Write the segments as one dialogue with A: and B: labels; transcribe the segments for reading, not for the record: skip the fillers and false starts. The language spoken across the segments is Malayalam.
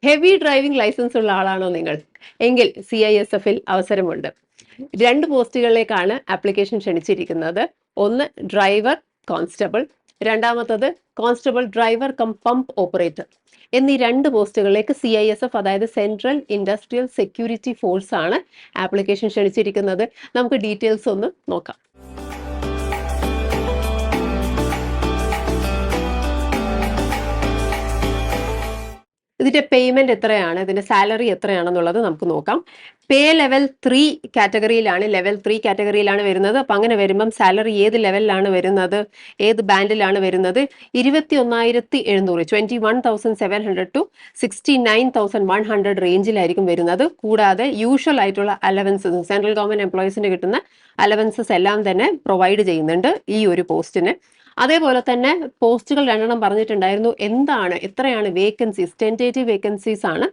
A: ഹെവി ഡ്രൈവിംഗ് ലൈസൻസ് ഉള്ള ആളാണോ നിങ്ങൾ? എങ്കിൽ CISF-ൽ അവസരമുണ്ട്. 2 പോസ്റ്റുകളിലേക്കാണ് ആപ്ലിക്കേഷൻ ക്ഷണിച്ചിരിക്കുന്നത്. ഒന്ന് ഡ്രൈവർ കോൺസ്റ്റബിൾ, രണ്ടാമത്തത് constable driver cum pump operator എന്നീ 2 പോസ്റ്റുകളിലേക്ക് CISF അതായത് സെൻട്രൽ ഇൻഡസ്ട്രിയൽ സെക്യൂരിറ്റി ഫോഴ്സ് ആണ് ആപ്ലിക്കേഷൻ ക്ഷണിച്ചിരിക്കുന്നത്. നമുക്ക് ഡീറ്റെയിൽസ് ഒന്ന് നോക്കാം. ഇതിന്റെ പേയ്മെന്റ് എത്രയാണ്, ഇതിന്റെ സാലറി എത്രയാണെന്നുള്ളത് നമുക്ക് നോക്കാം. പേ ലെവൽ 3 കാറ്റഗറിയിലാണ്, ലെവൽ 3 കാറ്റഗറിയിലാണ് വരുന്നത്. അപ്പം അങ്ങനെ വരുമ്പം സാലറി ഏത് ലെവലിലാണ് വരുന്നത്, ഏത് ബാൻഡിലാണ് വരുന്നത്? 21,700 21,700 to 69,100 റേഞ്ചിലായിരിക്കും വരുന്നത്. കൂടാതെ യൂഷ്വൽ ആയിട്ടുള്ള അലവൻസസ്, സെൻട്രൽ ഗവൺമെന്റ് എംപ്ലോയീസിന് കിട്ടുന്ന അലവൻസസ് എല്ലാം തന്നെ പ്രൊവൈഡ് ചെയ്യുന്നുണ്ട് ഈ ഒരു പോസ്റ്റിന്. അതേപോലെ തന്നെ പോസ്റ്റുകൾ 2 പറഞ്ഞിട്ടുണ്ടായിരുന്നു. എത്രയാണ് വേക്കൻസീസ്, ടെന്റേറ്റീവ് വേക്കൻസീസ് ആണ്,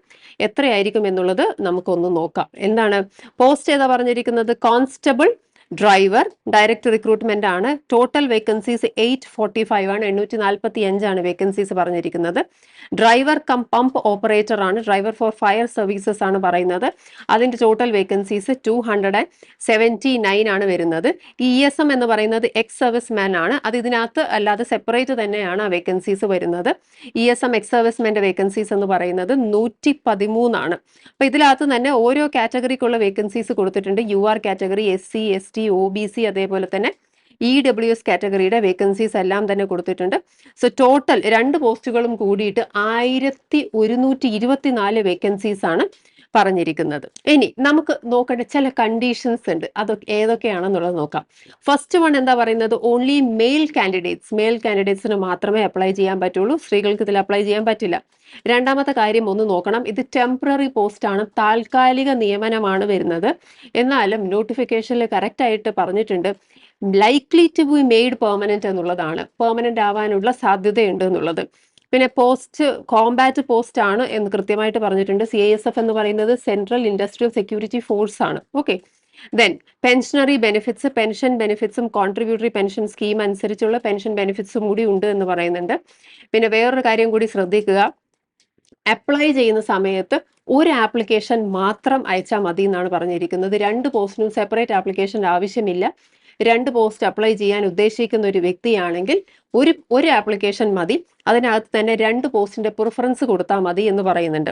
A: എത്രയായിരിക്കും എന്നുള്ളത് നമുക്കൊന്ന് നോക്കാം. എന്താണ് പോസ്റ്റ് ഏതാ പറഞ്ഞിരിക്കുന്നത്? കോൺസ്റ്റബിൾ ഡ്രൈവർ ഡയറക്റ്റ് റിക്രൂട്ട്മെന്റ് ആണ്. ടോട്ടൽ വേക്കൻസീസ് 845 ആണ്, 845 ആണ് വേക്കൻസീസ് പറഞ്ഞിരിക്കുന്നത്. ഡ്രൈവർ കം പമ്പ് ഓപ്പറേറ്റർ ആണ്, ഡ്രൈവർ ഫോർ ഫയർ സർവീസസ് ആണ് പറയുന്നത്. അതിന്റെ ടോട്ടൽ വേക്കൻസീസ് 279 ആണ് വരുന്നത്. ഈ ESM എന്ന് പറയുന്നത് എക്സ് സർവീസ് മാൻ ആണ്. അത് ഇതിനകത്ത് അല്ലാതെ സെപ്പറേറ്റ് തന്നെയാണ് ആ വേക്കൻസീസ് വരുന്നത്. ESM എക്സ് സർവീസ്മാന്റെ വേക്കൻസീസ് എന്ന് പറയുന്നത് 113 ആണ്. അപ്പൊ ഇതിനകത്ത് തന്നെ ഓരോ കാറ്റഗറിക്കുള്ള വേക്കൻസീസ് കൊടുത്തിട്ടുണ്ട്. UR category, SC ST OBC അതേപോലെ തന്നെ EWS കാറ്റഗറിയുടെ വേക്കൻസീസ് എല്ലാം തന്നെ കൊടുത്തിട്ടുണ്ട്. സോ ടോട്ടൽ 2 പോസ്റ്റുകളും കൂടിയിട്ട് 1,124 വേക്കൻസീസ് ആണ് പറഞ്ഞിരിക്കുന്നത്. ഇനി നമുക്ക് നോക്കേണ്ട ചില കണ്ടീഷൻസ് ഉണ്ട്, അതൊക്കെ ഏതൊക്കെയാണെന്നുള്ളത് നോക്കാം. ഫസ്റ്റ് വൺ എന്താ പറയുന്നത്? ഓൺലി മെയിൽ കാൻഡിഡേറ്റ്സിന് മാത്രമേ അപ്ലൈ ചെയ്യാൻ പറ്റുള്ളൂ, സ്ത്രീകൾക്ക് ഇതിൽ അപ്ലൈ ചെയ്യാൻ പറ്റില്ല. രണ്ടാമത്തെ കാര്യം ഒന്ന് നോക്കണം, ഇത് ടെമ്പററി പോസ്റ്റ് ആണ്, താൽക്കാലിക നിയമനമാണ് വരുന്നത്. എന്നാലും നോട്ടിഫിക്കേഷനിൽ കറക്റ്റ് ആയിട്ട് പറഞ്ഞിട്ടുണ്ട് likely to be made permanent എന്നുള്ളതാണ്, പെർമനന്റ് ആവാനുള്ള സാധ്യതയുണ്ട് എന്നുള്ളത്. പിന്നെ പോസ്റ്റ് കോമ്പാറ്റ് പോസ്റ്റ് ആണ് എന്ന് കൃത്യമായിട്ട് പറഞ്ഞിട്ടുണ്ട്. CISF എന്ന് പറയുന്നത് സെൻട്രൽ ഇൻഡസ്ട്രിയൽ സെക്യൂരിറ്റി ഫോഴ്സ് ആണ്. Okay, then pensionary benefits, pension ബെനിഫിറ്റ്സും കോൺട്രിബ്യൂട്ടറി പെൻഷൻ സ്കീം അനുസരിച്ചുള്ള പെൻഷൻ ബെനിഫിറ്റ്സും കൂടി ഉണ്ട് എന്ന് പറയുന്നുണ്ട്. പിന്നെ വേറൊരു കാര്യം കൂടി ശ്രദ്ധിക്കുക, അപ്ലൈ ചെയ്യുന്ന സമയത്ത് ഒരു ആപ്ലിക്കേഷൻ മാത്രം അയച്ചാൽ മതി എന്നാണ് പറഞ്ഞിരിക്കുന്നത്. 2 പോസ്റ്റിനും സെപ്പറേറ്റ് ആപ്ലിക്കേഷൻ ആവശ്യമില്ല. 2 പോസ്റ്റ് അപ്ലൈ ചെയ്യാൻ ഉദ്ദേശിക്കുന്ന ഒരു വ്യക്തിയാണെങ്കിൽ ഒരു ആപ്ലിക്കേഷൻ മതി. അതിനകത്ത് തന്നെ 2 പോസ്റ്റിന്റെ പ്രിഫറൻസ് കൊടുത്താൽ മതി എന്ന് പറയുന്നുണ്ട്.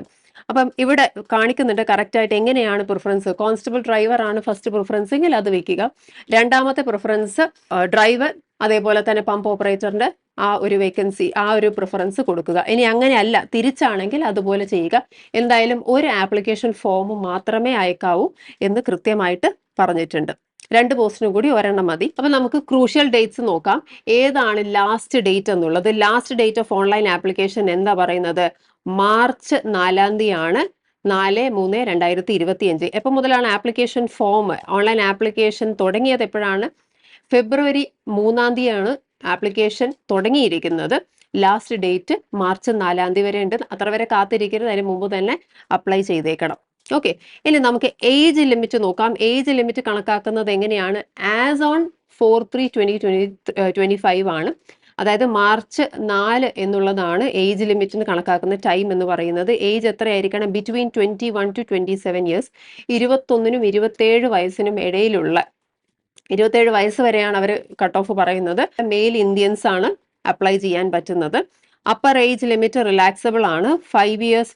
A: അപ്പം ഇവിടെ കാണിക്കുന്നുണ്ട് കറക്റ്റ് ആയിട്ട് എങ്ങനെയാണ് പ്രിഫറൻസ്. കോൺസ്റ്റബിൾ ഡ്രൈവർ ആണ് ഫസ്റ്റ് പ്രിഫറൻസ് എങ്കിൽ അത് വെക്കുക. രണ്ടാമത്തെ പ്രിഫറൻസ് ഡ്രൈവർ, അതേപോലെ തന്നെ പമ്പ് ഓപ്പറേറ്ററിന്റെ ആ ഒരു വേക്കൻസി, ആ ഒരു പ്രിഫറൻസ് കൊടുക്കുക. ഇനി അങ്ങനെയല്ല, തിരിച്ചാണെങ്കിൽ അതുപോലെ ചെയ്യുക. എന്തായാലും ഒരു ആപ്ലിക്കേഷൻ ഫോം മാത്രമേ അയക്കാവൂ എന്ന് കൃത്യമായിട്ട് പറഞ്ഞിട്ടുണ്ട്. 2 പോസ്റ്റിനും കൂടി ഒരെണ്ണം മതി. അപ്പൊ നമുക്ക് ക്രൂഷ്യൽ ഡേറ്റ്സ് നോക്കാം. ഏതാണ് ലാസ്റ്റ് ഡേറ്റ് എന്നുള്ളത്? Last date of online application എന്താ പറയുന്നത്? മാർച്ച് 4-ാം തീയതിയാണ്, 4/3/2025. എപ്പോൾ മുതലാണ് ആപ്ലിക്കേഷൻ ഫോം ഓൺലൈൻ ആപ്ലിക്കേഷൻ തുടങ്ങിയത്? എപ്പോഴാണ്? ഫെബ്രുവരി 3-ാം തീയതിയാണ് ആപ്ലിക്കേഷൻ തുടങ്ങിയിരിക്കുന്നത്. ലാസ്റ്റ് ഡേറ്റ് മാർച്ച് 4-ാം തീയതി വരെ ഉണ്ട്. അത്ര വരെ കാത്തിരിക്കരുത്, അതിന് മുമ്പ് തന്നെ അപ്ലൈ ചെയ്തേക്കണം. ഓക്കെ, ഇനി നമുക്ക് ഏജ് ലിമിറ്റ് നോക്കാം. ഏജ് ലിമിറ്റ് കണക്കാക്കുന്നത് എങ്ങനെയാണ്? ആസ് ഓൺ 4/3/2025 ആണ്. അതായത് മാർച്ച് 4 എന്നുള്ളതാണ് ഏജ് ലിമിറ്റിന് കണക്കാക്കുന്ന ടൈം എന്ന് പറയുന്നത്. ഏജ് എത്രയായിരിക്കണം? ബിറ്റ്വീൻ 21 to 27 ഇയേഴ്സ്, 21-നും 27 വയസ്സിനും ഇടയിലുള്ള, 27 വയസ്സ് വരെയാണ് അവർ കട്ട് ഓഫ് പറയുന്നത്. മെയിൽ ഇന്ത്യൻസ് ആണ് അപ്ലൈ ചെയ്യാൻ പറ്റുന്നത്. അപ്പർ ഏജ് ലിമിറ്റ് റിലാക്സബിൾ ആണ്. 5 ഇയേഴ്സ്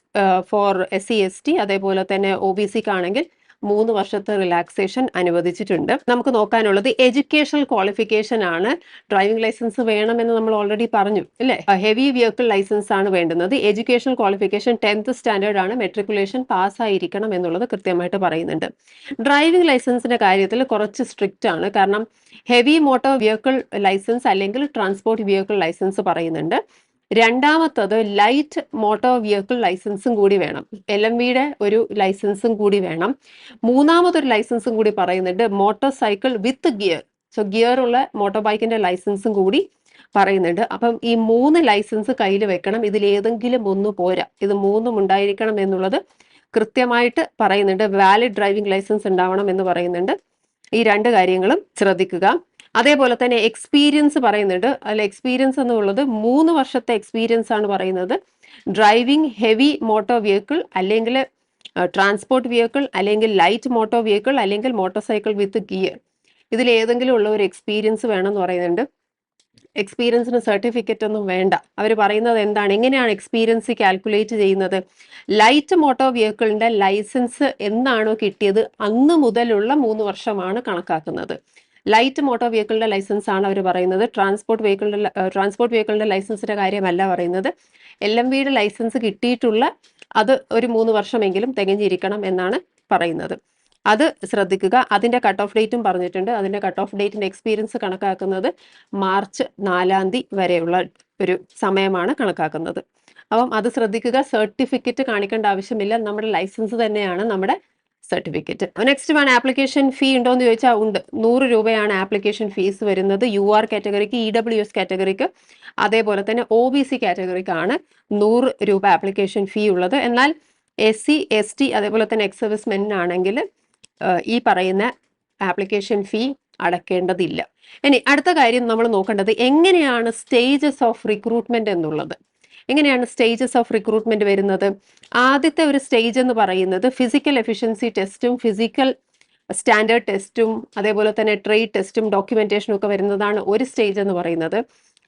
A: ഫോർ SC ST, അതേപോലെ തന്നെ OBCക്ക് ആണെങ്കിൽ 3 വർഷത്തെ റിലാക്സേഷൻ അനുവദിച്ചിട്ടുണ്ട്. നമുക്ക് നോക്കാനുള്ളത് എഡ്യൂക്കേഷണൽ ക്വാളിഫിക്കേഷൻ ആണ്. ഡ്രൈവിംഗ് ലൈസൻസ് വേണമെന്ന് നമ്മൾ ഓൾറെഡി പറഞ്ഞു അല്ലേ? ഹെവി വെഹിക്കിൾ ലൈസൻസ് ആണ് വേണ്ടുന്നത്. എഡ്യൂക്കേഷണൽ ക്വാളിഫിക്കേഷൻ 10th സ്റ്റാൻഡേർഡ് ആണ്, മെട്രിക്കുലേഷൻ പാസ്സായിരിക്കണം എന്നുള്ളത് കൃത്യമായിട്ട് പറയുന്നുണ്ട്. ഡ്രൈവിംഗ് ലൈസൻസിന്റെ കാര്യത്തിൽ കുറച്ച് സ്ട്രിക്റ്റ് ആണ്. കാരണം ഹെവി മോട്ടോർ വെഹിക്കിൾ ലൈസൻസ് അല്ലെങ്കിൽ ട്രാൻസ്പോർട്ട് വെഹിക്കിൾ ലൈസൻസ് പറയുന്നുണ്ട്. രണ്ടാമത്തത് ലൈറ്റ് മോട്ടോർ വെഹിക്കിൾ ലൈസൻസും കൂടി വേണം, LMVയുടെ ഒരു ലൈസൻസും കൂടി വേണം. മൂന്നാമതൊരു ലൈസൻസും കൂടി പറയുന്നുണ്ട്, motor cycle with gear. So gear ഉള്ള മോട്ടോർ ബൈക്കിന്റെ ലൈസൻസും കൂടി പറയുന്നുണ്ട്. അപ്പം ഈ 3 ലൈസൻസ് കയ്യിൽ വെക്കണം. ഇതിലേതെങ്കിലും ഒന്ന് പോരാ, ഇത് 3ഉം ഉണ്ടായിരിക്കണം എന്നുള്ളത് കൃത്യമായിട്ട് പറയുന്നുണ്ട്. വാലിഡ് ഡ്രൈവിംഗ് ലൈസൻസ് ഉണ്ടാവണം എന്ന് പറയുന്നുണ്ട്. ഈ 2 കാര്യങ്ങളും ശ്രദ്ധിക്കുക. അതേപോലെ തന്നെ എക്സ്പീരിയൻസ് പറയുന്നുണ്ട്. അതിൽ എക്സ്പീരിയൻസ് എന്നുള്ളത് 3 വർഷത്തെ എക്സ്പീരിയൻസ് ആണ് പറയുന്നത്. ഡ്രൈവിംഗ് ഹെവി മോട്ടോർ വെഹിക്കിൾ അല്ലെങ്കിൽ ട്രാൻസ്പോർട്ട് വെഹിക്കിൾ അല്ലെങ്കിൽ ലൈറ്റ് മോട്ടോർ വെഹിക്കിൾ അല്ലെങ്കിൽ മോട്ടോർ സൈക്കിൾ വിത്ത് ഗിയർ. ഇതിൽ ഏതെങ്കിലും ഉള്ള ഒരു എക്സ്പീരിയൻസ് വേണമെന്ന് പറയുന്നുണ്ട്. എക്സ്പീരിയൻസിന് സർട്ടിഫിക്കറ്റ് ഒന്നും വേണ്ട. അവർ പറയുന്നത് എന്താണ്, എങ്ങനെയാണ് എക്സ്പീരിയൻസ് കാൽക്കുലേറ്റ് ചെയ്യുന്നത്? ലൈറ്റ് മോട്ടോർ വെഹിക്കിളിന്റെ ലൈസൻസ് എന്നാണോ കിട്ടിയത് അന്ന് മുതലുള്ള 3 വർഷമാണ് കണക്കാക്കുന്നത്. ലൈറ്റ് മോട്ടോർ വെഹിക്കിളിന്റെ ലൈസൻസ് ആണ് അവർ പറയുന്നത്. ട്രാൻസ്പോർട്ട് വെഹിക്കിളിന്റെ ലൈസൻസിന്റെ കാര്യമല്ല പറയുന്നത്. LMVയുടെ ലൈസൻസ് കിട്ടിയിട്ടുള്ള അത് ഒരു 3 വർഷമെങ്കിലും തികഞ്ഞിരിക്കണം എന്നാണ് പറയുന്നത്. അത് ശ്രദ്ധിക്കുക. അതിന്റെ കട്ട് ഓഫ് ഡേറ്റും പറഞ്ഞിട്ടുണ്ട്. അതിന്റെ കട്ട് ഓഫ് ഡേറ്റിന്റെ എക്സ്പീരിയൻസ് കണക്കാക്കുന്നത് മാർച്ച് 4 വരെയുള്ള ഒരു സമയമാണ് കണക്കാക്കുന്നത്. അപ്പം അത് ശ്രദ്ധിക്കുക. സർട്ടിഫിക്കറ്റ് കാണിക്കേണ്ട ആവശ്യമില്ല, നമ്മുടെ ലൈസൻസ് തന്നെയാണ് നമ്മുടെ certificate. Next one, application fee ഉണ്ടോ എന്ന് ചോദിച്ചാൽ ഉണ്ട്. 100 രൂപയാണ് ആപ്ലിക്കേഷൻ ഫീസ് വരുന്നത്. UR കാറ്റഗറിക്ക്, EWS കാറ്റഗറിക്ക്, അതേപോലെ തന്നെ OBC കാറ്റഗറിക്കാണ് 100 രൂപ ആപ്ലിക്കേഷൻ ഫീ ഉള്ളത്. എന്നാൽ SC ST അതേപോലെ തന്നെ എക്സ് സർവീസ് മെന്നാണെങ്കിൽ ഈ പറയുന്ന ആപ്ലിക്കേഷൻ ഫീ അടക്കേണ്ടതില്ല. ഇനി അടുത്ത കാര്യം നമ്മൾ നോക്കേണ്ടത് എങ്ങനെയാണ് സ്റ്റേജസ് ഓഫ് റിക്രൂട്ട്മെന്റ് എന്നുള്ളത്. എങ്ങനെയാണ് സ്റ്റേജസ് ഓഫ് റിക്രൂട്ട്മെന്റ് വരുന്നത്? ആദ്യത്തെ ഒരു സ്റ്റേജ് എന്ന് പറയുന്നത് ഫിസിക്കൽ എഫിഷ്യൻസി ടെസ്റ്റും ഫിസിക്കൽ സ്റ്റാൻഡേർഡ് ടെസ്റ്റും അതേപോലെ തന്നെ ട്രേഡ് ടെസ്റ്റും ഡോക്യുമെന്റേഷനും ഒക്കെ വരുന്നതാണ് ഒരു സ്റ്റേജ് എന്ന് പറയുന്നത്.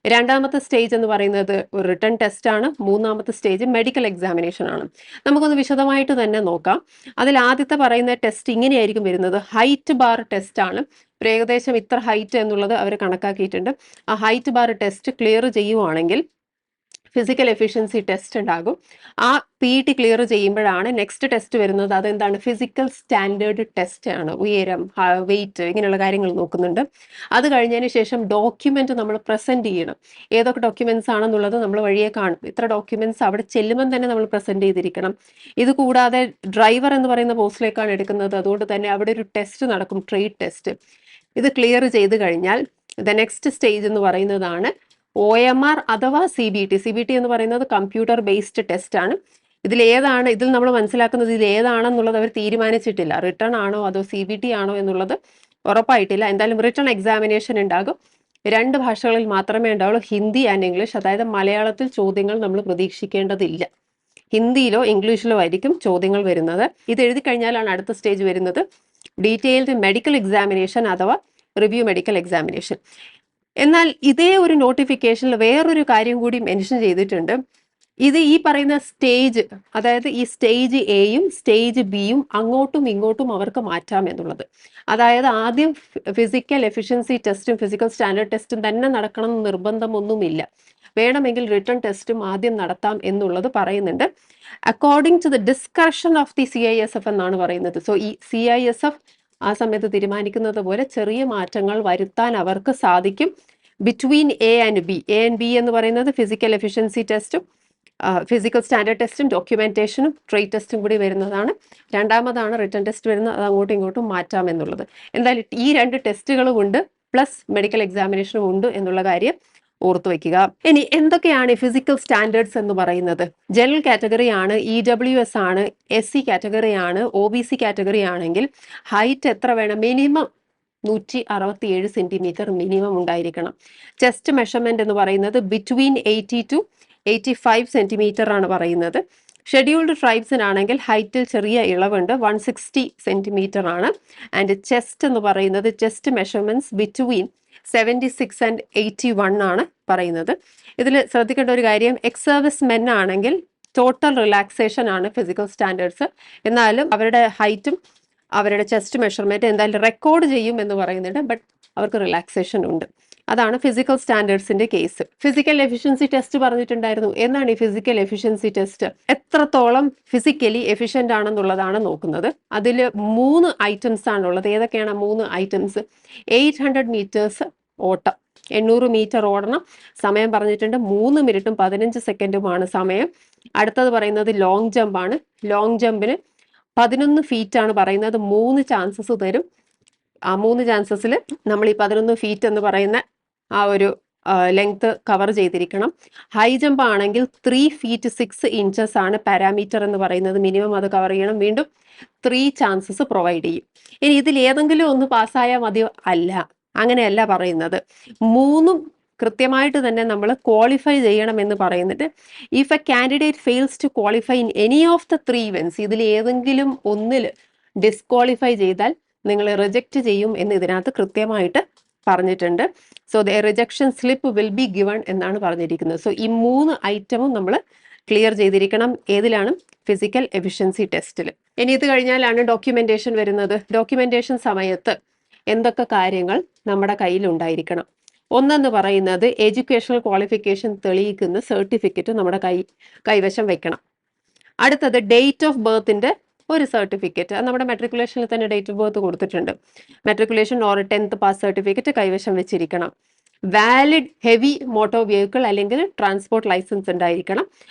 A: രണ്ടാമത്തെ സ്റ്റേജ് എന്ന് പറയുന്നത് റിട്ടൺ ടെസ്റ്റ് ആണ്. മൂന്നാമത്തെ സ്റ്റേജ് മെഡിക്കൽ എക്സാമിനേഷൻ ആണ്. നമുക്കൊന്ന് വിശദമായിട്ട് തന്നെ നോക്കാം. അതിൽ ആദ്യത്തെ പറയുന്ന ടെസ്റ്റ് ഇങ്ങനെയായിരിക്കും വരുന്നത്. ഹൈറ്റ് ബാർ ടെസ്റ്റ് ആണ്. ഏകദേശം ഇത്ര ഹൈറ്റ് എന്നുള്ളത് അവർ കണക്കാക്കിയിട്ടുണ്ട്. ആ ഹൈറ്റ് ബാർ ടെസ്റ്റ് ക്ലിയർ ചെയ്യുവാണെങ്കിൽ ഫിസിക്കൽ എഫിഷ്യൻസി ടെസ്റ്റ് ഉണ്ടാകും. ആ PET ക്ലിയർ ചെയ്യുമ്പോഴാണ് നെക്സ്റ്റ് ടെസ്റ്റ് വരുന്നത്. അതെന്താണ്? ഫിസിക്കൽ സ്റ്റാൻഡേർഡ് ടെസ്റ്റ് ആണ്. ഉയരം, വെയിറ്റ്, ഇങ്ങനെയുള്ള കാര്യങ്ങൾ നോക്കുന്നുണ്ട്. അത് കഴിഞ്ഞതിന് ശേഷം ഡോക്യുമെന്റ് നമ്മൾ പ്രസന്റ് ചെയ്യണം. ഏതൊക്കെ ഡോക്യുമെന്റ്സ് ആണെന്നുള്ളത് നമ്മൾ വഴിയെ കാണും. ഇത്ര ഡോക്യുമെന്റ്സ് അവിടെ ചെല്ലുമ്പം തന്നെ നമ്മൾ പ്രസന്റ് ചെയ്തിരിക്കണം. ഇത് കൂടാതെ ഡ്രൈവർ എന്ന് പറയുന്ന പോസ്റ്റിലേക്കാണ് എടുക്കുന്നത്. അതുകൊണ്ട് തന്നെ അവിടെ ഒരു ടെസ്റ്റ് നടക്കും, ട്രേഡ് ടെസ്റ്റ്. ഇത് ക്ലിയർ ചെയ്ത് കഴിഞ്ഞാൽ ദ നെക്സ്റ്റ് സ്റ്റേജ് എന്ന് പറയുന്നതാണ് OMR അഥവാ CBT എന്ന് പറയുന്നത് കമ്പ്യൂട്ടർ ബേസ്ഡ് ടെസ്റ്റ് ആണ്. ഇതിൽ നമ്മൾ മനസ്സിലാക്കുന്നത് ഏതാണെന്നുള്ളത് അവർ തീരുമാനിച്ചിട്ടില്ല. റിട്ടൺ ആണോ അതോ CBT ആണോ എന്നുള്ളത് ഉറപ്പായിട്ടില്ല. എന്തായാലും റിട്ടൺ എക്സാമിനേഷൻ ഉണ്ടാകും. 2 ഭാഷകളിൽ മാത്രമേ ഉണ്ടാവുള്ളൂ, ഹിന്ദി ആൻഡ് ഇംഗ്ലീഷ്. അതായത് മലയാളത്തിൽ ചോദ്യങ്ങൾ നമ്മൾ പ്രതീക്ഷിക്കേണ്ടതില്ല. ഹിന്ദിയിലോ ഇംഗ്ലീഷിലോ ആയിരിക്കും ചോദ്യങ്ങൾ വരുന്നത്. ഇത് എഴുതി കഴിഞ്ഞാലാണ് അടുത്ത സ്റ്റേജ് വരുന്നത്, ഡീറ്റെയിൽഡ് മെഡിക്കൽ എക്സാമിനേഷൻ അഥവാ റിവ്യൂ മെഡിക്കൽ എക്സാമിനേഷൻ. എന്നാൽ ഇതേ ഒരു നോട്ടിഫിക്കേഷനിൽ വേറൊരു കാര്യം കൂടി മെൻഷൻ ചെയ്തിട്ടുണ്ട്. ഇത് ഈ പറയുന്ന സ്റ്റേജ്, അതായത് ഈ സ്റ്റേജ് Aയും സ്റ്റേജ് Bയും അങ്ങോട്ടും ഇങ്ങോട്ടും അവർക്ക് മാറ്റാം എന്നുള്ളത്. അതായത് ആദ്യം ഫിസിക്കൽ എഫിഷ്യൻസി ടെസ്റ്റും ഫിസിക്കൽ സ്റ്റാൻഡേർഡ് ടെസ്റ്റും തന്നെ നടക്കണം എന്ന് നിർബന്ധമൊന്നുമില്ല. വേണമെങ്കിൽ റിട്ടൺ ടെസ്റ്റും ആദ്യം നടത്താം എന്നുള്ളത് പറയുന്നുണ്ട്. According to the discussion of the CISF എന്നാണ് പറയുന്നത്. സോ ഈ CISF ആ സമയത്ത് തീരുമാനിക്കുന്നത് പോലെ ചെറിയ മാറ്റങ്ങൾ വരുത്താൻ അവർക്ക് സാധിക്കും. ബിറ്റ്വീൻ A ആൻഡ് B എന്ന് പറയുന്നത് ഫിസിക്കൽ എഫിഷ്യൻസി ടെസ്റ്റും ഫിസിക്കൽ സ്റ്റാൻഡേർഡ് ടെസ്റ്റും ഡോക്യുമെന്റേഷനും ട്രേഡ് ടെസ്റ്റും കൂടി വരുന്നതാണ്. രണ്ടാമതാണ് റിട്ടൺ ടെസ്റ്റ് വരുന്നത്. അത് അങ്ങോട്ടും ഇങ്ങോട്ടും മാറ്റാം എന്നുള്ളത്. എന്തായാലും ഈ 2 ടെസ്റ്റുകളും ഉണ്ട്, പ്ലസ് മെഡിക്കൽ എക്സാമിനേഷനും ഉണ്ട് എന്നുള്ള കാര്യം ഓർത്തു വെക്കുക. ഇനി എന്തൊക്കെയാണ് ഫിസിക്കൽ സ്റ്റാൻഡേർഡ്സ് എന്ന് പറയുന്നത്? ജനറൽ കാറ്റഗറി ആണ്, EWS ആണ്, SC കാറ്റഗറി ആണ്, OBC കാറ്റഗറി ആണെങ്കിൽ ഹൈറ്റ് എത്ര വേണം? മിനിമം 167 സെന്റിമീറ്റർ മിനിമം ഉണ്ടായിരിക്കണം. ചെസ്റ്റ് മെഷർമെന്റ് എന്ന് പറയുന്നത് ബിറ്റ്വീൻ 80 to 85 സെന്റിമീറ്റർ ആണ് പറയുന്നത്. ഷെഡ്യൂൾഡ് ട്രൈബ്സിനാണെങ്കിൽ ഹൈറ്റിൽ ചെറിയ ഇളവുണ്ട്, 160 സെന്റിമീറ്റർ ആണ്. ആൻഡ് ചെസ്റ്റ് എന്ന് പറയുന്നത് ചെസ്റ്റ് മെഷർമെന്റ്സ് ബിറ്റ്വീൻ 76 and 81 ആണ് പറയുന്നത്. ഇതിൽ ശ്രദ്ധിക്കേണ്ട ഒരു കാര്യം, എക്സ് സർവീസ് മെൻ ആണെങ്കിൽ ടോട്ടൽ റിലാക്സേഷൻ ആണ് ഫിസിക്കൽ സ്റ്റാൻഡേർഡ്സ്. എന്നാലും അവരുടെ ഹൈറ്റും അവരുടെ ചെസ്റ്റ് മെഷർമെന്റ് എന്തായാലും റെക്കോർഡ് ചെയ്യും എന്ന് പറയുന്നുണ്ട്. ബട്ട് അവർക്ക് റിലാക്സേഷൻ ഉണ്ട്. അതാണ് ഫിസിക്കൽ സ്റ്റാൻഡേർഡ്സിന്റെ കേസ്. ഫിസിക്കൽ എഫിഷ്യൻസി ടെസ്റ്റ് പറഞ്ഞിട്ടുണ്ടായിരുന്നു. എന്നാണ് ഈ ഫിസിക്കൽ എഫിഷ്യൻസി ടെസ്റ്റ്? എത്രത്തോളം ഫിസിക്കലി എഫിഷ്യന്റ് ആണെന്നുള്ളതാണ് നോക്കുന്നത്. അതിൽ 3 ഐറ്റംസ് ആണുള്ളത്. ഏതൊക്കെയാണ് 3 ഐറ്റംസ്? 800 മീറ്റേഴ്സ് ഓട്ടം, 800 മീറ്റർ ഓടണം. സമയം പറഞ്ഞിട്ടുണ്ട് 3 മിനിറ്റും 15 സെക്കൻഡുമാണ് സമയം. അടുത്തത് പറയുന്നത് ലോങ് ജമ്പ് ആണ്. ലോങ് ജമ്പിന് 11 ഫീറ്റ് ആണ് പറയുന്നത്. 3 ചാൻസസ് തരും. ആ 3 ചാൻസസിൽ നമ്മൾ ഈ 11 ഫീറ്റ് എന്ന് പറയുന്ന ആ ഒരു ലെങ്ത് കവർ ചെയ്തിരിക്കണം. ഹൈ ജമ്പ് ആണെങ്കിൽ 3 feet 6 inches ആണ് പാരാമീറ്റർ എന്ന് പറയുന്നത്. മിനിമം അത് കവർ ചെയ്യണം. വീണ്ടും 3 ചാൻസസ് പ്രൊവൈഡ് ചെയ്യും. ഇനി ഇതിൽ ഏതെങ്കിലും ഒന്ന് പാസ്സായാൽ മതിയോ? അല്ല, അങ്ങനെയല്ല പറയുന്നത്. 3 കൃത്യമായിട്ട് തന്നെ നമ്മൾ ക്വാളിഫൈ ചെയ്യണം എന്ന് പറയുന്നുണ്ട്. If a candidate fails to qualify in any of the 3 events, ഇതിൽ ഏതെങ്കിലും ഒന്നിൽ ഡിസ്ക്വാളിഫൈ ചെയ്താൽ നിങ്ങൾ റിജക്റ്റ് ചെയ്യും എന്ന് ഇതിനകത്ത് കൃത്യമായിട്ട് പറഞ്ഞിട്ടുണ്ട്. So the rejection slip will be given എന്നാണ് പറഞ്ഞിരിക്കുന്നത്. സോ ഈ 3 ഐറ്റമും നമ്മൾ ക്ലിയർ ചെയ്തിരിക്കണം. ഏതിലാണ്? ഫിസിക്കൽ എഫിഷ്യൻസി ടെസ്റ്റിൽ. ഇനി ഇത് കഴിഞ്ഞാലാണ് ഡോക്യുമെന്റേഷൻ വരുന്നത്. ഡോക്യുമെന്റേഷൻ സമയത്ത് എന്തൊക്കെ കാര്യങ്ങൾ നമ്മുടെ കയ്യിൽ ഉണ്ടായിരിക്കണം? ഒന്നെന്ന് പറയുന്നത് എഡ്യൂക്കേഷണൽ ക്വാളിഫിക്കേഷൻ തെളിയിക്കുന്ന സർട്ടിഫിക്കറ്റ് നമ്മുടെ കൈവശം വെക്കണം. അടുത്തത് ഡേറ്റ് ഓഫ് ബർത്തിന്റെ ഒരു സർട്ടിഫിക്കറ്റ്, അത് നമ്മുടെ മെട്രിക്കുലേഷനിൽ തന്നെ ഡേറ്റ് ഓഫ് ബർത്ത് കൊടുത്തിട്ടുണ്ട്. Matriculation or 10th pass certificate കൈവശം വെച്ചിരിക്കണം. വാലിഡ് ഹെവി മോട്ടോർ വെഹിക്കിൾ അല്ലെങ്കിൽ ട്രാൻസ്പോർട്ട് ലൈസൻസ് ഉണ്ടായിരിക്കണം.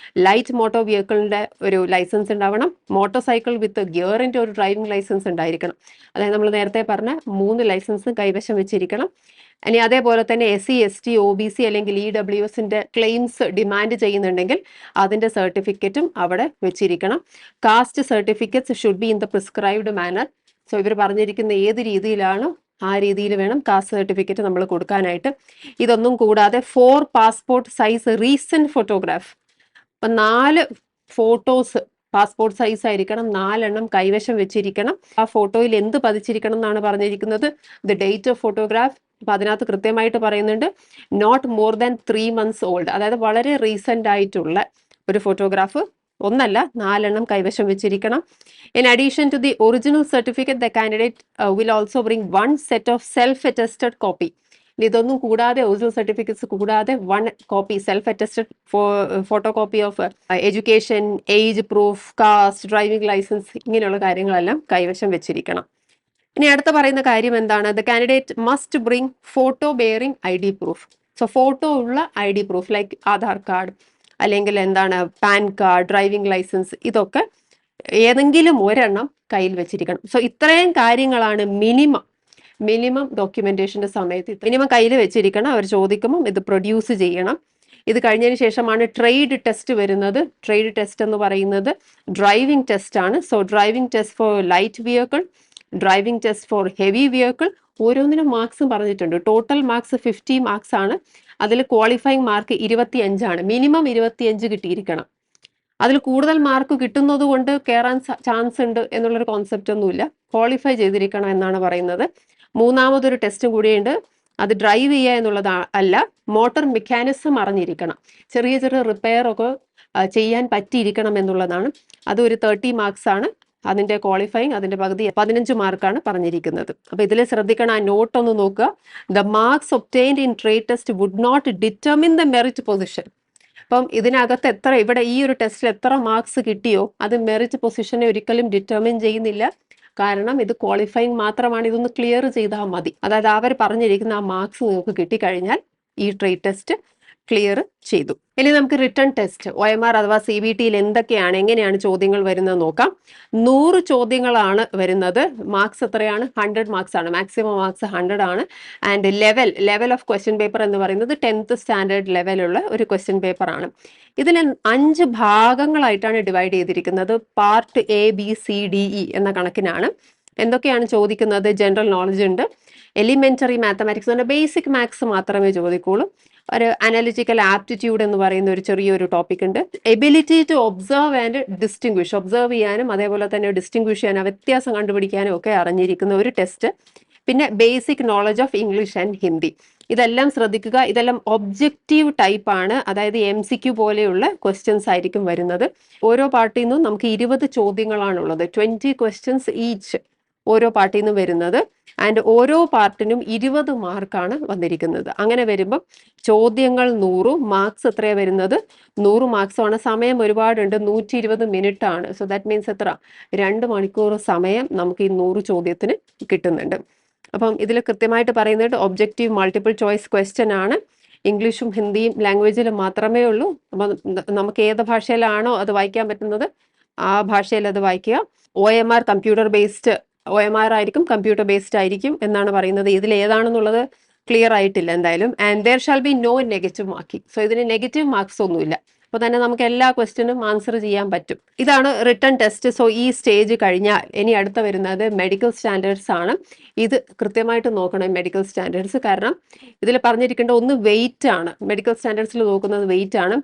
A: ലൈറ്റ് മോട്ടോർ വെഹിക്കിളിന്റെ ഒരു ലൈസൻസ് ഉണ്ടാവണം. മോട്ടോർ സൈക്കിൾ വിത്ത് ഗിയറിന്റെ ഒരു ഡ്രൈവിംഗ് ലൈസൻസ് ഉണ്ടായിരിക്കണം. അതായത് നമ്മൾ നേരത്തെ പറഞ്ഞ 3 ലൈസൻസും കൈവശം വെച്ചിരിക്കണം. ഇനി അതേപോലെ തന്നെ SC ST OBC അല്ലെങ്കിൽ EWSന്റെ ക്ലെയിംസ് ഡിമാൻഡ് ചെയ്യുന്നുണ്ടെങ്കിൽ അതിന്റെ സർട്ടിഫിക്കറ്റും അവിടെ വെച്ചിരിക്കണം. Caste certificates should be in the prescribed manner. So ഇവർ പറഞ്ഞിരിക്കുന്ന ഏത് രീതിയിലാണോ ആ രീതിയിൽ വേണം കാസ്റ്റ് സർട്ടിഫിക്കറ്റ് നമ്മൾ കൊടുക്കാനായിട്ട്. ഇതൊന്നും കൂടാതെ 4 പാസ്പോർട്ട് സൈസ് റീസെന്റ് ഫോട്ടോഗ്രാഫ്, അപ്പം 4 ഫോട്ടോസ് പാസ്പോർട്ട് സൈസ് ആയിരിക്കണം, 4 കൈവശം വെച്ചിരിക്കണം. ആ ഫോട്ടോയിൽ എന്ത് പതിച്ചിരിക്കണം എന്നാണ് പറഞ്ഞിരിക്കുന്നത്? The date of photograph. അപ്പൊ അതിനകത്ത് കൃത്യമായിട്ട് പറയുന്നുണ്ട് not more than 3 months old, അതായത് വളരെ റീസെന്റ് ആയിട്ടുള്ള ഒരു ഫോട്ടോഗ്രാഫ് ഒന്നല്ല 4 കൈവശം വെച്ചിരിക്കണം. In addition to the original certificate the candidate will also bring 1 set of self attested copy. ഇതൊന്നും കൂടാതെ ഒറിജിനൽ സർട്ടിഫിക്കറ്റ്സ് കൂടാതെ 1 copy self attested photo copy of education, age proof, caste, driving licence, ഇങ്ങനെയുള്ള കാര്യങ്ങളെല്ലാം കൈവശം വെച്ചിരിക്കണം. ഇനി അടുത്ത പറയുന്ന കാര്യം എന്താണ്? The candidate must bring photo bearing ID proof. So photo ഉള്ള ID proof like Aadhaar card അല്ലെങ്കിൽ എന്താണ് പാൻ കാർഡ്, ഡ്രൈവിംഗ് ലൈസൻസ്, ഇതൊക്കെ ഏതെങ്കിലും ഒരെണ്ണം കയ്യിൽ വെച്ചിരിക്കണം. സോ ഇത്രയും കാര്യങ്ങളാണ് മിനിമം ഡോക്യുമെന്റേഷന്റെ സമയത്ത് മിനിമം കയ്യിൽ വെച്ചിരിക്കണം. അവർ ചോദിക്കുമ്പോൾ ഇത് പ്രൊഡ്യൂസ് ചെയ്യണം. ഇത് കഴിഞ്ഞതിന് ശേഷമാണ് ട്രേഡ് ടെസ്റ്റ് വരുന്നത്. ട്രേഡ് ടെസ്റ്റ് എന്ന് പറയുന്നത് ഡ്രൈവിംഗ് ടെസ്റ്റ് ആണ്. So driving test for light vehicle, driving test for heavy vehicle, ഓരോന്നിനും മാർക്സും പറഞ്ഞിട്ടുണ്ട്. ടോട്ടൽ മാർക്സ് 50 മാർക്സ് ആണ്. അതിൽ ക്വാളിഫയിങ് മാർക്ക് 25 ആണ്. മിനിമം 25 കിട്ടിയിരിക്കണം. അതിൽ കൂടുതൽ മാർക്ക് കിട്ടുന്നത് കൊണ്ട് കയറാൻ ചാൻസ് ഉണ്ട് എന്നുള്ളൊരു കോൺസെപ്റ്റ് ഒന്നുമില്ല. ക്വാളിഫൈ ചെയ്തിരിക്കണം എന്നാണ് പറയുന്നത്. മൂന്നാമതൊരു ടെസ്റ്റും കൂടിയുണ്ട്. അത് ഡ്രൈവ് ചെയ്യുക എന്നുള്ളത് അല്ല, മോട്ടോർ മെക്കാനിസം അറിഞ്ഞിരിക്കണം. ചെറിയ റിപ്പയർ ഒക്കെ ചെയ്യാൻ പറ്റിയിരിക്കണം എന്നുള്ളതാണ്. അതൊരു 30 മാർക്സ് ആണ്. അതിന്റെ ക്വാളിഫയിങ് അതിന്റെ പകുതി 15 മാർക്കാണ് പറഞ്ഞിരിക്കുന്നത്. അപ്പൊ ഇതിൽ ശ്രദ്ധിക്കണം, ആ നോട്ട് ഒന്ന് നോക്കുക. The marks obtained in trade test would not determine the merit position. അപ്പം ഇതിനകത്ത് ഇവിടെ ഈ ഒരു ടെസ്റ്റിൽ എത്ര മാർക്സ് കിട്ടിയോ അത് മെറിറ്റ് പൊസിഷനെ ഒരിക്കലും ഡിറ്റർമിൻ ചെയ്യുന്നില്ല. കാരണം ഇത് ക്വാളിഫയിങ് മാത്രമാണ്. ഇതൊന്ന് ക്ലിയർ ചെയ്താൽ മതി. അതായത് അവർ പറഞ്ഞിരിക്കുന്ന ആ മാർക്സ് നിങ്ങൾക്ക് കിട്ടിക്കഴിഞ്ഞാൽ ഈ ട്രേഡ് ടെസ്റ്റ് ക്ലിയർ ചെയ്തു. ഇനി നമുക്ക് റിട്ടേൺ ടെസ്റ്റ് OMR അഥവാ CBTയിൽ എന്തൊക്കെയാണ്, എങ്ങനെയാണ് ചോദ്യങ്ങൾ വരുന്നത് നോക്കാം. 100 ചോദ്യങ്ങളാണ് വരുന്നത്. മാർക്സ് എത്രയാണ്? 100 മാർക്സ് ആണ്. മാക്സിമം മാർക്സ് 100 ആണ്. And level of question paper എന്ന് പറയുന്നത് 10th സ്റ്റാൻഡേർഡ് ലെവലുള്ള ഒരു ക്വസ്റ്റ്യൻ പേപ്പർ ആണ്. ഇതിൽ 5 ഭാഗങ്ങളായിട്ടാണ് ഡിവൈഡ് ചെയ്തിരിക്കുന്നത്. പാർട്ട് ABCDE എന്ന കണക്കിനാണ്. എന്തൊക്കെയാണ് ചോദിക്കുന്നത്? ജനറൽ നോളജ് ഉണ്ട്, എലിമെന്ററി മാത്തമാറ്റിക്സ് ഉണ്ട്, ബേസിക് മാത്സ് മാത്രമേ ചോദിക്കുള്ളൂ. ഒരു അനാലിറ്റിക്കൽ ആപ്റ്റിറ്റ്യൂഡ് എന്ന് പറയുന്ന ഒരു ചെറിയൊരു ടോപ്പിക് ഉണ്ട്. Ability to observe and distinguish, observe ചെയ്യാനും അതേപോലെ തന്നെ ഡിസ്റ്റിങ്വിഷ് ചെയ്യാനും വ്യത്യാസം കണ്ടുപിടിക്കാനും ഒക്കെ അറിഞ്ഞിരിക്കുന്ന ഒരു ടെസ്റ്റ്. പിന്നെ basic knowledge of English and Hindi. ഇതെല്ലാം ശ്രദ്ധിക്കുക. ഇതെല്ലാം ഒബ്ജക്റ്റീവ് ടൈപ്പ് ആണ്. അതായത് MCQ പോലെയുള്ള ക്വസ്റ്റ്യൻസ് ആയിരിക്കും വരുന്നത്. ഓരോ പാർട്ടിൽ നിന്നും നമുക്ക് 20 ചോദ്യങ്ങളാണുള്ളത്. 20 ക്വസ്റ്റ്യൻസ് ഈച്ച് ഓരോ പാർട്ടിൽ നിന്നും വരുന്നത്. ആൻഡ് ഓരോ പാർട്ടിനും 20 മാർക്കാണ് വന്നിരിക്കുന്നത്. അങ്ങനെ വരുമ്പം ചോദ്യങ്ങൾ 100, മാർക്സ് എത്രയാണ് വരുന്നത്? 100 മാർക്സാണ്. സമയം ഒരുപാടുണ്ട്, 120 മിനിറ്റ് ആണ്. സോ ദാറ്റ് മീൻസ് എത്ര? 2 മണിക്കൂർ സമയം നമുക്ക് ഈ 100 ചോദ്യത്തിന് കിട്ടുന്നുണ്ട്. അപ്പം ഇതിൽ കൃത്യമായിട്ട് പറയുന്നത് ഒബ്ജക്റ്റീവ് മൾട്ടിപ്പിൾ ചോയ്സ് ക്വസ്റ്റ്യൻ ആണ്. ഇംഗ്ലീഷും ഹിന്ദിയും ലാംഗ്വേജിലും മാത്രമേ ഉള്ളൂ. അപ്പം നമുക്ക് ഏത് ഭാഷയിലാണോ അത് വായിക്കാൻ പറ്റുന്നത് ആ ഭാഷയിൽ അത് വായിക്കുക. OMR കമ്പ്യൂട്ടർ ബേസ്ഡ് OMR ആയിരിക്കും, കമ്പ്യൂട്ടർ ബേസ്ഡ് ആയിരിക്കും എന്നാണ് പറയുന്നത്. ഇതിൽ ഏതാണെന്നുള്ളത് ക്ലിയർ ആയിട്ടില്ല എന്തായാലും. And there shall be no negative marking. So ഇതിന് നെഗറ്റീവ് മാർക്സ് ഒന്നുമില്ല. അപ്പോൾ തന്നെ നമുക്ക് എല്ലാ ക്വസ്റ്റ്യനും ആൻസർ ചെയ്യാൻ പറ്റും. ഇതാണ് റിട്ടൺ ടെസ്റ്റ്. സോ ഈ സ്റ്റേജ് കഴിഞ്ഞാൽ ഇനി അടുത്ത വരുന്നത് മെഡിക്കൽ സ്റ്റാൻഡേർഡ്സ് ആണ്. ഇത് കൃത്യമായിട്ട് നോക്കണം മെഡിക്കൽ സ്റ്റാൻഡേർഡ്സ്. കാരണം ഇതിൽ പറഞ്ഞിരിക്കേണ്ട ഒന്ന് വെയിറ്റ് ആണ്. മെഡിക്കൽ സ്റ്റാൻഡേർഡ്സിൽ നോക്കുന്നത് വെയിറ്റ് ആണ്.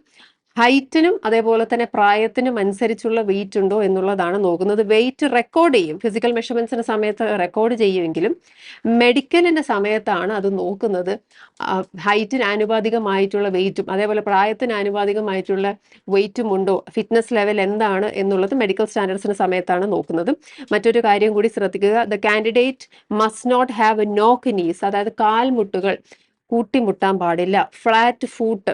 A: ഹൈറ്റിനും അതേപോലെ തന്നെ പ്രായത്തിനും അനുസരിച്ചുള്ള വെയിറ്റ് ഉണ്ടോ എന്നുള്ളതാണ് നോക്കുന്നത്. വെയിറ്റ് റെക്കോർഡ് ചെയ്യും, ഫിസിക്കൽ മെഷർമെന്റ്സിന്റെ സമയത്ത് റെക്കോർഡ് ചെയ്യുമെങ്കിലും മെഡിക്കലിന്റെ സമയത്താണ് അത് നോക്കുന്നത്. ഹൈറ്റിന് ആനുപാതികമായിട്ടുള്ള വെയിറ്റും അതേപോലെ പ്രായത്തിന് ആനുപാതികമായിട്ടുള്ള വെയിറ്റും ഉണ്ടോ, ഫിറ്റ്നസ് ലെവൽ എന്താണ് എന്നുള്ളത് മെഡിക്കൽ സ്റ്റാൻഡേർഡ്സിന്റെ സമയത്താണ് നോക്കുന്നത്. മറ്റൊരു കാര്യം കൂടി ശ്രദ്ധിക്കുക, the candidate must not have knock knees, അതായത് കാൽമുട്ടുകൾ കൂട്ടിമുട്ടാൻ പാടില്ല. ഫ്ലാറ്റ് ഫൂട്ട്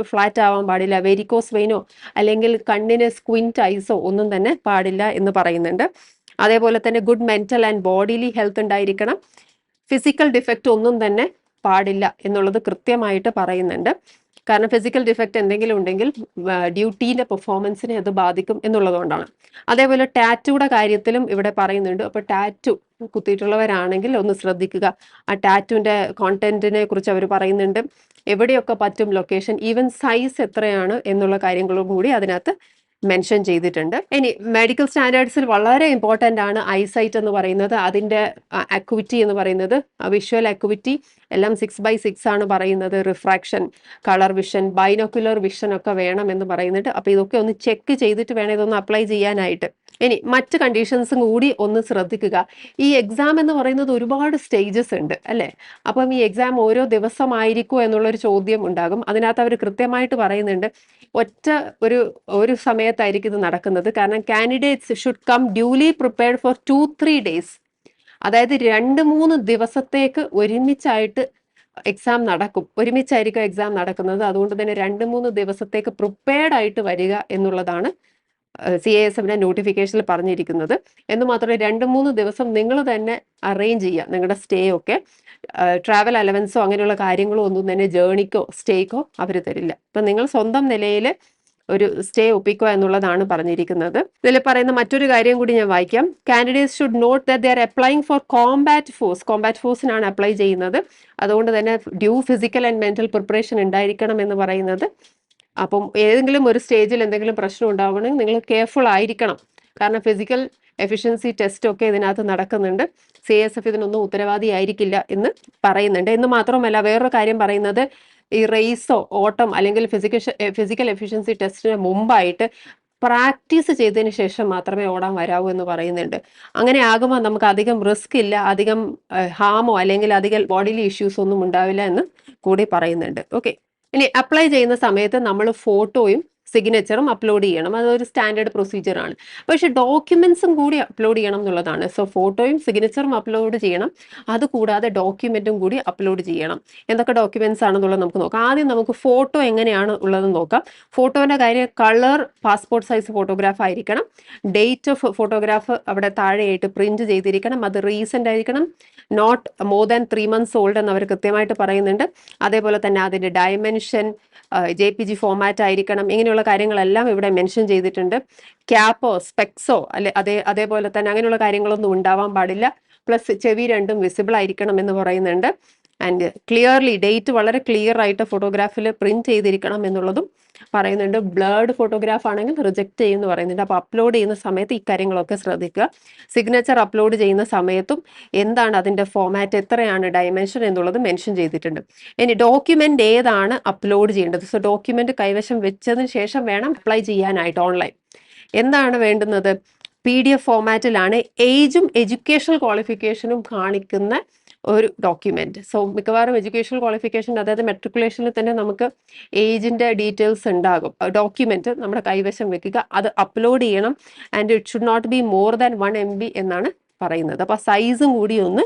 A: ഫ്ലാറ്റ് ആവാൻ പാടില്ല. വെരിക്കോസ് വെയിനോ അല്ലെങ്കിൽ കണ്ണിന് സ്ക്വിൻറ്റ് ഐസോ ഒന്നും തന്നെ പാടില്ല എന്ന് പറയുന്നുണ്ട്. അതേപോലെ തന്നെ good mental and bodily health ഉണ്ടായിരിക്കണം. ഫിസിക്കൽ ഡിഫക്റ്റ് ഒന്നും തന്നെ പാടില്ല എന്നുള്ളത് കൃത്യമായിട്ട് പറയുന്നുണ്ട്. കാരണം ഫിസിക്കൽ ഡിഫക്റ്റ് എന്തെങ്കിലും ഉണ്ടെങ്കിൽ ഡ്യൂട്ടിയിലെ പെർഫോമൻസിനെ അത് ബാധിക്കും എന്നുള്ളതുകൊണ്ടാണ്. അതേപോലെ ടാറ്റുയുടെ കാര്യത്തിലും ഇവിടെ പറയുന്നുണ്ട്. അപ്പോൾ ടാറ്റു കുത്തിയിട്ടുള്ളവരാണെങ്കിൽ ഒന്ന് ശ്രദ്ധിക്കുക. ആ ടാറ്റുവിൻ്റെ കോണ്ടന്റിനെ കുറിച്ച് അവർ പറയുന്നുണ്ട്. എവിടെയൊക്കെ പറ്റും ലൊക്കേഷൻ, ഈവൻ സൈസ് എത്രയാണ് എന്നുള്ള കാര്യങ്ങളും കൂടി അതിനകത്ത് മെൻഷൻ ചെയ്തിട്ടുണ്ട്. ഇനി മെഡിക്കൽ സ്റ്റാൻഡേർഡ്സിൽ വളരെ ഇമ്പോർട്ടൻ്റ് ആണ് ഐസൈറ്റ് എന്ന് പറയുന്നത്. അതിൻ്റെ അക്വിറ്റി എന്ന് പറയുന്നത്, വിഷ്വൽ അക്വിറ്റി എല്ലാം 6/6 ആണ് പറയുന്നത്. Refraction, colour vision, binocular vision ഒക്കെ വേണം എന്ന് പറയുന്നുണ്ട്. അപ്പോൾ ഇതൊക്കെ ഒന്ന് ചെക്ക് ചെയ്തിട്ട് വേണം ഇതൊന്ന് അപ്ലൈ ചെയ്യാനായിട്ട്. ഇനി മറ്റ് കണ്ടീഷൻസും കൂടി ഒന്ന് ശ്രദ്ധിക്കുക. ഈ എക്സാം എന്ന് പറയുന്നത് ഒരുപാട് സ്റ്റേജസ് ഉണ്ട് അല്ലേ? അപ്പം ഈ എക്സാം ഓരോ ദിവസമായിരിക്കുമോ എന്നുള്ളൊരു ചോദ്യം ഉണ്ടാകും. അതിനകത്ത് അവർ കൃത്യമായിട്ട് പറയുന്നുണ്ട് ഒറ്റ ഒരു സമയത്തായിരിക്കും ഇത് നടക്കുന്നത്. കാരണം candidates should come duly prepared for 2-3 days. അതായത് 2-3 ദിവസത്തേക്ക് ഒരുമിച്ചായിട്ട് എക്സാം നടക്കും, ഒരുമിച്ചായിരിക്കും എക്സാം നടക്കുന്നത്. അതുകൊണ്ട് തന്നെ 2-3 ദിവസത്തേക്ക് പ്രിപ്പയർഡ് ആയിട്ട് വരിക എന്നുള്ളതാണ് CISFന്റെ നോട്ടിഫിക്കേഷനിൽ പറഞ്ഞിരിക്കുന്നത്. എന്ന് മാത്രമല്ല 2-3 ദിവസം നിങ്ങൾ തന്നെ അറേഞ്ച് ചെയ്യുക നിങ്ങളുടെ സ്റ്റേ ഒക്കെ. ട്രാവൽ അലവൻസോ അങ്ങനെയുള്ള കാര്യങ്ങളോ ഒന്നും തന്നെ ജേണിക്കോ സ്റ്റേക്കോ അവർ തരില്ല. അപ്പം നിങ്ങൾ സ്വന്തം നിലയിൽ ഒരു സ്റ്റേ ഒപ്പിക്കുക എന്നുള്ളതാണ് പറഞ്ഞിരിക്കുന്നത്. ഇതിൽ പറയുന്ന മറ്റൊരു കാര്യം കൂടി ഞാൻ വായിക്കാം. Candidates should note that they are applying for combat ഫോഴ്സിനാണ് അപ്ലൈ ചെയ്യുന്നത്. അതുകൊണ്ട് തന്നെ due physical and mental preparation ഉണ്ടായിരിക്കണം എന്ന് പറയുന്നത്. അപ്പം ഏതെങ്കിലും ഒരു സ്റ്റേജിൽ എന്തെങ്കിലും പ്രശ്നം ഉണ്ടാവണമെങ്കിൽ നിങ്ങൾ കെയർഫുൾ ആയിരിക്കണം. കാരണം ഫിസിക്കൽ എഫിഷ്യൻസി ടെസ്റ്റ് ഒക്കെ ഇതിനകത്ത് നടക്കുന്നുണ്ട്. CISF ഇതിനൊന്നും ഉത്തരവാദിയായിരിക്കില്ല എന്ന് പറയുന്നുണ്ട്. എന്ന് മാത്രമല്ല വേറൊരു കാര്യം പറയുന്നത്, ഈ റേസോ ഓട്ടം അല്ലെങ്കിൽ ഫിസിക്കൽ എഫിഷ്യൻസി ടെസ്റ്റിന് മുമ്പായിട്ട് പ്രാക്ടീസ് ചെയ്തതിന് ശേഷം മാത്രമേ ഓടാൻ വരാവൂ എന്ന് പറയുന്നുണ്ട്. അങ്ങനെ ആകുമ്പോൾ നമുക്ക് അധികം റിസ്ക് ഇല്ല, അധികം ഹാമോ അല്ലെങ്കിൽ അധികം ബോഡിലി ഇഷ്യൂസ് ഒന്നും ഉണ്ടാവില്ല എന്ന് കൂടി പറയുന്നുണ്ട്. ഓക്കെ, ഇനി അപ്ലൈ ചെയ്യുന്ന സമയത്ത് നമ്മൾ ഫോട്ടോയും സിഗ്നേച്ചറും അപ്ലോഡ് ചെയ്യണം. അതൊരു സ്റ്റാൻഡേർഡ് പ്രൊസീജിയർ ആണ്. പക്ഷെ ഡോക്യുമെന്റ്സും കൂടി അപ്ലോഡ് ചെയ്യണം എന്നുള്ളതാണ്. സോ ഫോട്ടോയും സിഗ്നേച്ചറും അപ്ലോഡ് ചെയ്യണം, അതുകൂടാതെ ഡോക്യുമെന്റും കൂടി അപ്ലോഡ് ചെയ്യണം. എന്തൊക്കെ ഡോക്യുമെന്റ്സ് ആണെന്നുള്ളത് നമുക്ക് നോക്കാം. ആദ്യം നമുക്ക് ഫോട്ടോ എങ്ങനെയാണ് ഉള്ളതെന്ന് നോക്കാം. ഫോട്ടോന്റെ കാര്യം കളർ പാസ്പോർട്ട് സൈസ് ഫോട്ടോഗ്രാഫ് ആയിരിക്കണം. ഡേറ്റ് ഓഫ് ഫോട്ടോഗ്രാഫ് അവിടെ താഴെയായിട്ട് പ്രിന്റ് ചെയ്തിരിക്കണം. അത് റീസെന്റ് ആയിരിക്കണം, not more than 3 months old എന്ന് അവർ കൃത്യമായിട്ട് പറയുന്നുണ്ട്. അതേപോലെ തന്നെ അതിന്റെ ഡയമെൻഷൻ JPG ഫോമാറ്റ് ആയിരിക്കണം. ഇങ്ങനെയുള്ള കാര്യങ്ങളെല്ലാം ഇവിടെ മെൻഷൻ ചെയ്തിട്ടുണ്ട്. ക്യാപ്പോ സ്പെക്സോ അതേപോലെ തന്നെ അങ്ങനെയുള്ള കാര്യങ്ങളൊന്നും ഉണ്ടാവാൻ പാടില്ല. പ്ലസ് ചെവി രണ്ടും വിസിബിൾ ആയിരിക്കണം എന്ന് പറയുന്നുണ്ട്. ആൻഡ് ക്ലിയർലി ഡേറ്റ് വളരെ ക്ലിയർ ആയിട്ട് ഫോട്ടോഗ്രാഫിൽ പ്രിന്റ് ചെയ്തിരിക്കണം എന്നുള്ളതും പറയുന്നുണ്ട്. ബ്ലേർഡ് ഫോട്ടോഗ്രാഫ് ആണെങ്കിൽ റിജക്ട് ചെയ്യുമെന്ന് പറയുന്നുണ്ട്. അപ്പോൾ അപ്ലോഡ് ചെയ്യുന്ന സമയത്ത് ഇക്കാര്യങ്ങളൊക്കെ ശ്രദ്ധിക്കുക. സിഗ്നേച്ചർ അപ്ലോഡ് ചെയ്യുന്ന സമയത്തും എന്താണ് അതിൻ്റെ ഫോമാറ്റ്, എത്രയാണ് ഡയമെൻഷൻ എന്നുള്ളത് മെൻഷൻ ചെയ്തിട്ടുണ്ട്. ഇനി ഡോക്യുമെന്റ് ഏതാണ് അപ്ലോഡ് ചെയ്യേണ്ടത്? സോ ഡോക്യുമെന്റ് കൈവശം വെച്ചതിന് ശേഷം വേണം അപ്ലൈ ചെയ്യാനായിട്ട് ഓൺലൈൻ. എന്താണ് വേണ്ടുന്നത്? PDF ഫോമാറ്റിലാണ് ഏജും എഡ്യൂക്കേഷണൽ ക്വാളിഫിക്കേഷനും കാണിക്കുന്ന ഒരു ഡോക്യുമെന്റ്. സോ മിക്കവാറും എഡ്യൂക്കേഷണൽ ക്വാളിഫിക്കേഷൻ അതായത് മെട്രിക്കുലേഷനിൽ തന്നെ നമുക്ക് ഏജിന്റെ ഡീറ്റെയിൽസ് ഉണ്ടാകും. ഡോക്യുമെന്റ് നമ്മുടെ കൈവശം വെക്കുക, അത് അപ്ലോഡ് ചെയ്യണം. And it should not be more than 1 MB എന്നാണ് പറയുന്നത്. അപ്പോൾ സൈസും കൂടി ഒന്ന്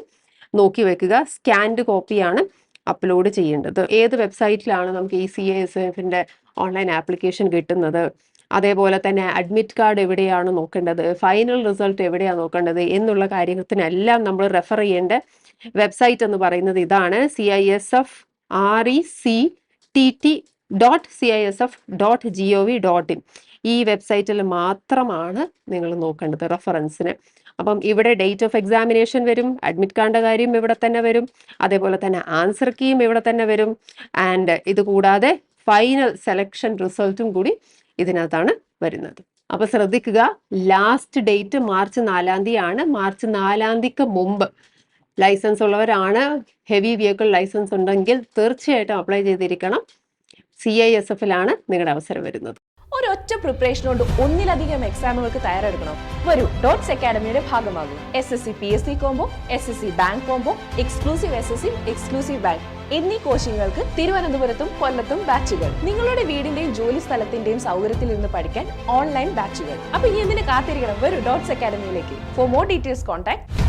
A: നോക്കി വെക്കുക. സ്കാൻഡ് കോപ്പിയാണ് അപ്ലോഡ് ചെയ്യേണ്ടത്. ഏത് വെബ്സൈറ്റിലാണ് നമുക്ക് ഈ CISFന്റെ ഓൺലൈൻ ആപ്ലിക്കേഷൻ കിട്ടുന്നത്, അതേപോലെ തന്നെ അഡ്മിറ്റ് കാർഡ് എവിടെയാണ് നോക്കേണ്ടത്, ഫൈനൽ റിസൾട്ട് എവിടെയാണ് നോക്കേണ്ടത് എന്നുള്ള കാര്യത്തിനെല്ലാം നമ്മൾ റെഫർ ചെയ്യേണ്ട വെബ്സൈറ്റ് എന്ന് പറയുന്നത് ഇതാണ്. CISFRECTT.CISF.gov.in. ഈ വെബ്സൈറ്റിൽ മാത്രമാണ് നിങ്ങൾ നോക്കേണ്ടത് റെഫറൻസിന്. അപ്പം ഇവിടെ ഡേറ്റ് ഓഫ് എക്സാമിനേഷൻ വരും, അഡ്മിറ്റ് കാർഡിന്റെ കാര്യം ഇവിടെ തന്നെ വരും, അതേപോലെ തന്നെ ആൻസർ കീയും ഇവിടെ തന്നെ വരും. ആൻഡ് ഇത് കൂടാതെ ഫൈനൽ സെലക്ഷൻ റിസൾട്ടും കൂടി ഇതിനകത്താണ് വരുന്നത്. അപ്പൊ ശ്രദ്ധിക്കുക, ലാസ്റ്റ് ഡേറ്റ് മാർച്ച് 4 ആണ്. മാർച്ച് 4 മുമ്പ് ലൈസൻസ് ഉള്ളവരാണ്, ഹെവി വെഹിക്കിൾ ലൈസൻസ് ഉണ്ടെങ്കിൽ തീർച്ചയായിട്ടും അപ്ലൈ ചെയ്തിരിക്കണം. CISFലാണ് നിങ്ങളുടെ അവസരം വരുന്നത്.
B: ഒരൊറ്റ പ്രിപ്പറേഷൻ കൊണ്ട് ഒന്നിലധികം എക്സാമുകൾക്ക് തയ്യാറെടുക്കണം. വരൂ, ഡോട്ട്സ് അക്കാഡമിയുടെ ഭാഗമാകും. SSC PSC combo, SSC bank combo, exclusive SSC, exclusive bank എന്നീ കോച്ചിങ്ങുകൾക്ക് തിരുവനന്തപുരത്തും കൊല്ലത്തും ബാച്ചുകൾ. നിങ്ങളുടെ വീടിന്റെയും ജോലി സ്ഥലത്തിന്റെയും സൗകര്യത്തിൽ നിന്ന് പഠിക്കാൻ ഓൺലൈൻ ബാച്ചുകൾ. അപ്പൊ ഇനി എന്തിനു കാത്തിരിക്കണം? വരൂ ഡോട്ട്സ് അക്കാഡമിയിലേക്ക്. For more details contact